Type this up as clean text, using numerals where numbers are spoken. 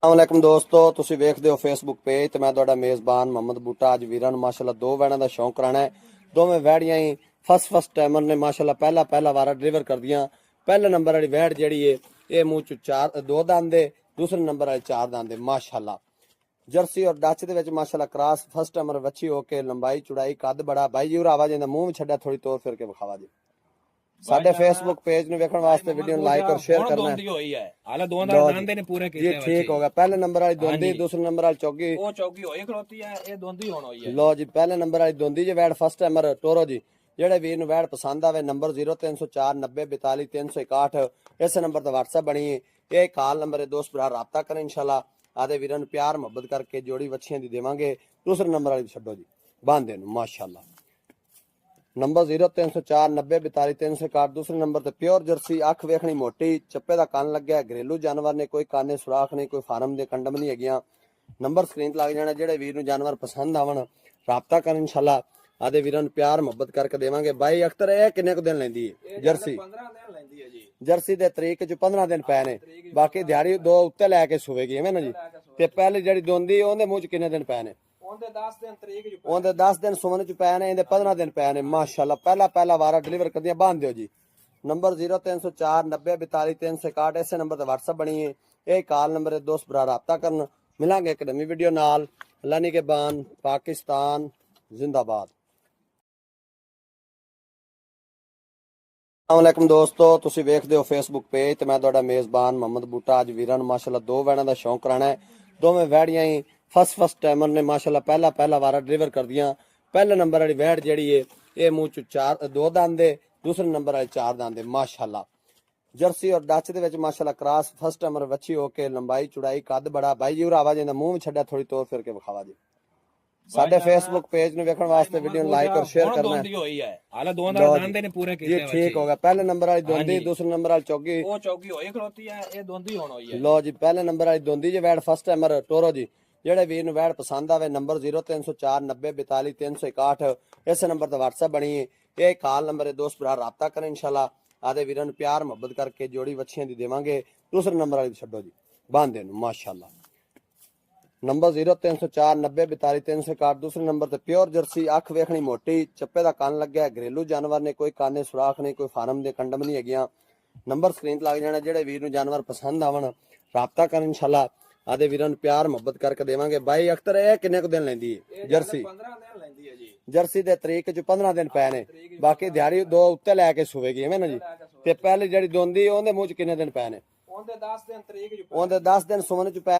अस्सलामुअलैकुम दोस्तों, ਤੁਸੀਂ ਵੇਖਦੇ ਹੋ ਫੇਸਬੁੱਕ ਪੇਜ ਤੇ ਮੈਂ ਤੁਹਾਡਾ ਮੇਜ਼ਬਾਨ ਮੁਹੰਮਦ ਬੂਟਾ। ਅੱਜ ਵੀਰਾਂ ਨੂੰ ਮਾਸ਼ਾਅੱਲਾ ਦੋ ਵੈੜਾਂ ਦਾ ਸ਼ੌਂਕ ਕਰਾਣਾ ਹੈ। ਦੋਵੇਂ ਵੈੜੀਆਂ ਹੀ ਫਸਟ ਟਾਈਮਰ ਨੇ ਮਾਸ਼ਾਅੱਲਾ, ਪਹਿਲਾ ਵਾਰਾ ਡਿਲੀਵਰ ਕਰਦੀਆਂ। ਪਹਿਲੇ ਨੰਬਰ ਵਾਲੀ ਵੈੜ ਜਿਹੜੀ ਏ ਇਹ ਮੂੰਹ ਚ ਦੋ ਦੰਦ ਦੇ, ਦੂਸਰੇ ਨੰਬਰ ਵਾਲੀ ਚਾਰ ਦੰਦ ਦੇ ਮਾਸ਼ਾਅੱਲਾ। ਜਰਸੀ और डच ਦੇ ਵਿੱਚ ਮਾਸ਼ਾਅੱਲਾ ਕ੍ਰਾਸ ਫਸਟ ਟਾਈਮਰ ਵੱਛੀ ਹੋ ਕੇ ਲੰਬਾਈ ਚੌੜਾਈ ਕੱਦ ਬੜਾ। ਬਾਈ ਜੀ ਆਵਾਜ਼ ਇਹਦਾ ਮੂੰਹ ਵਿੱਚ ਛੱਡਿਆ, ਥੋੜੀ ਤੋਰ ਫਿਰ ਕੇ ਵਿਖਾਵਾ ਜੀ। ਸਾਡੇ ਫੇਸਬੁੱਕ पेज ਨੂੰ ਵੇਖਣ ਵਾਸਤੇ ਵੀਡੀਓ ਨੂੰ ਲਾਈਕ ਔਰ ਸ਼ੇਅਰ ਕਰਨਾ ਹੈ। ਹੋਈ ਹੈ ਹਾਲੇ ਦੋਵਾਂ ਦਾ ਦੰਦ ਨੇ ਪੂਰੇ ਕੀਤੇ ਜੀ ਠੀਕ ਹੋ ਗਿਆ। ਪਹਿਲੇ ਨੰਬਰ ਵਾਲੀ ਦੋਂਦੀ, ਦੂਸਰੇ ਨੰਬਰ ਵਾਲੀ ਚੌਗੀ। ਉਹ ਚੌਕੀ ਹੋਈ ਖਲੋਤੀ ਹੈ, ਇਹ ਦੋਂਦੀ ਹੁਣ ਹੋਈ ਹੈ। ਲੋ ਜੀ, ਪਹਿਲੇ ਨੰਬਰ ਵਾਲੀ ਦੋਂਦੀ ਜੇ ਵੈੜ ਫਸਟ ਟਾਈਮਰ ਟੋਰੋ ਜੀ। ਜਿਹੜੇ ਵੀਰ ਨੂੰ ਵੈੜ ਪਸੰਦ ਆਵੇ ਨੰਬਰ 0304 90 42 361 ਇਸੇ ਨੰਬਰ ਤੇ WhatsApp ਬਣੀ ਹੈ। ਇਹ ਕਾਲ ਨੰਬਰ ਹੈ, ਦੋਸਤ ਭਰਾ ਰਾਬਤਾ ਕਰਨ ਇਨਸ਼ਾਅੱਲਾ। ਆਦੇ ਵੀਰਾਂ ਨੂੰ ਪਿਆਰ ਮੁਹੱਬਤ ਕਰਕੇ ਜੋੜੀ ਵੱਛੀਆਂ ਦੀ ਦੇਵਾਂਗੇ। ਦੂਸਰੇ ਨੰਬਰ ਵਾਲੀ ਛੱਡੋ ਜੀ ਬਾਂਦੇ ਨੂੰ ਮਾਸ਼ਾਅੱਲਾ। नंबर 0304 90 42 361 दूसरे नंबर ते प्योर जर्सी। अख वेखनी मोटी, चप्पे का कान लग्या। घरेलू जानवर ने, कोई काने सुराख नहीं, कोई फार्म दे कंडम नहीं है। नंबर स्क्रीन लग जाना। जेडे वीर नूं जानवर पसंद आवन राबता कर इंशाल्लाह। आदे वीरां नूं प्यार मुहब्बत करके देवांगे। बाई अख्तर ये किन्ने को दिन लैंदी है जर्सी? 15 दिन लैंदी है जी। जर्सी दे तरीक च 15 दिन पै ने, बाकी दिहाड़ी दो उत्ते लैके सुवेगी एवें ना जी। ते पहले जेड़ी दोंदी ओंदे मूंह च किन्ने दिन पै ने? ਉਹਦੇ 10 ਦਿਨ ਤਰੀਕ ju ਉਹਦੇ 10 ਦਿਨ ਸੁਮਨ ਚ ਪਏ ਨੇ, ਇਹਦੇ 15 ਦਿਨ ਪਏ ਨੇ ਮਾਸ਼ਾਅੱਲਾ। ਪਹਿਲਾ ਵਾਰਾ ਡਿਲੀਵਰ ਕਰਦੀਆਂ ਬਾਂਧ ਦਿਓ ਜੀ। ਨੰਬਰ 0304 90 42 361 ਇਸੇ ਨੰਬਰ ਤੇ WhatsApp ਬਣੀ ਹੈ। ਇਹ ਕਾਲ ਨੰਬਰ ਹੈ, ਦੋਸਤ ਭਰਾ ਰਾਬਤਾ ਕਰਨ। ਮਿਲਾਂਗੇ ਇੱਕ ਨਵੀਂ ਵੀਡੀਓ ਨਾਲ। ਅੱਲਾ ਨਿਗਹਿਬਾਨ। ਪਾਕਿਸਤਾਨ ਜ਼ਿੰਦਾਬਾਦ। अस्सलामुअलैकुम दोस्तों, ਤੁਸੀਂ ਵੇਖਦੇ ਹੋ ਫੇਸਬੁੱਕ ਪੇਜ ਤੇ ਮੈਂ ਤੁਹਾਡਾ ਮੇਜ਼ਬਾਨ ਮੁਹੰਮਦ ਬੂਟਾ। ਅੱਜ ਵੀਰਾਂ ਨੂੰ ਮਾਸ਼ਾਅੱਲਾ ਦੋ ਵੈੜਾਂ ਦਾ ਸ਼ੌਂਕ ਕਰਾਣਾ ਹੈ। ਦੋਵੇਂ ਵੈੜੀਆਂ ਹੀ ਫਸਟ टाइमर ने माशाल्लाह ਪਹਿਲਾ ਵਾਰਾ ਡਿਲੀਵਰ ਕਰਦੀਆਂ। ਪਹਿਲੇ ਨੰਬਰ ਵਾਲੀ ਵੈੜ ਜਿਹੜੀ ਏ ਇਹ ਮੂੰਹ ਚ ਦੋ ਦੰਦ ਦੇ, ਦੂਸਰੇ ਨੰਬਰ ਵਾਲੀ ਚਾਰ ਦੰਦ ਦੇ ਮਾਸ਼ਾਅੱਲਾ। ਜਰਸੀ और डच ਦੇ ਵਿੱਚ ਮਾਸ਼ਾਅੱਲਾ ਕ੍ਰਾਸ ਫਸਟ ਟਾਈਮਰ ਵੱਛੀ ਹੋ ਕੇ ਲੰਬਾਈ ਚੌੜਾਈ ਕੱਦ ਬੜਾ। ਬਾਈ ਜੀ ਆਵਾਜ਼ ਇਹਦਾ ਮੂੰਹ ਵਿੱਚ ਛੱਡਿਆ, ਥੋੜੀ ਤੋਰ ਫਿਰ ਕੇ ਵਿਖਾਵਾ ਜੀ। ਸਾਡੇ ਫੇਸਬੁੱਕ ਪੇਜ ਨੂੰ ਵੇਖਣ ਵਾਸਤੇ ਵੀਡੀਓ ਨੂੰ ਲਾਈਕ ਔਰ ਸ਼ੇਅਰ ਕਰਨਾ ਹੈ। ਦੋਂਦੀ ਹੋਈ ਹੈ ਹਾਲੇ ਦੋਵਾਂ ਦਾ ਦੰਦ ਨੇ ਪੂਰੇ ਕੀਤੇ। ਜੀ ਠੀਕ ਹੋ ਗਿਆ। ਪਹਿਲੇ ਨੰਬਰ ਵਾਲੀ ਦੋਂਦੀ, ਦੂਸਰੇ ਨੰਬਰ ਵਾਲੀ ਚੌਗੀ। ਉਹ ਚੌਕੀ ਹੋਈ ਖਲੋਤੀ ਹੈ, ਇਹ ਦੋਂਦੀ ਹੁਣ ਹੋਈ ਹੈ। ਲੋ ਜੀ, ਪਹਿਲੇ ਨੰਬਰ ਵਾਲੀ ਦੋਂਦੀ ਜੇ ਵੈੜ ਫਸਟ ਟਾਈਮਰ ਟੋਰੋ ਜੀ। ਜਿਹੜੇ ਵੀਰ ਨੂੰ ਵੈੜ ਪਸੰਦ ਆਵੇ ਨੰਬਰ 0304 90 42 361 ਇਸੇ ਨੰਬਰ ਤੇ WhatsApp ਬਣੀ ਹੈ। ਇਹ ਕਾਲ ਨੰਬਰ ਹੈ, ਦੋਸਤ ਭਰਾ ਰਾਬਤਾ ਕਰਨ ਇਨਸ਼ਾਅੱਲਾ। ਆਦੇ ਵੀਰਾਂ ਨੂੰ ਪਿਆਰ ਮੁਹੱਬਤ ਕਰਕੇ ਜੋੜੀ ਵੱਛੀਆਂ ਦੀ ਦੇਵਾਂਗੇ। ਦੂਸਰੇ ਨੰਬਰ ਵਾਲੀ ਛੱਡੋ ਜੀ ਬਾਂਦੇ ਨੂੰ ਮਾਸ਼ਾਅੱਲਾ। ਨੰਬਰ 0304 90 42 361 ਦੂਸਰੇ ਨੰਬਰ ਤੇ प्योर जर्सी। अख वेखनी मोटी, चप्पे का कान लग्या। घरेलू जानवर ने, कोई काने सुराख नहीं, कोई फार्म दे कंडम नहीं है। नंबर स्क्रीन लग जाना। जेडे वीर नूं जानवर पसंद आवन राबता कर इंशाल्लाह। आदे वीरां नूं प्यार मुहब्बत करके देवांगे। बाई अख्तर ये किन्ने को दिन लैंदी है जर्सी? 15 दिन लैंदी है जी। जर्सी दे तरीक च 15 दिन पै ने, बाकी दिहाड़ी दो उत्ते लैके सुवेगी एवें ना जी। ते पहले जेड़ी दोंदी ओंदे मूंह च किन्ने दिन पै ने? ਉਹਦੇ 10 ਦਿਨ ਤਰੀਕ ju ਉਹਦੇ 10 ਦਿਨ ਸੁਮਨ ਚ ਪੈ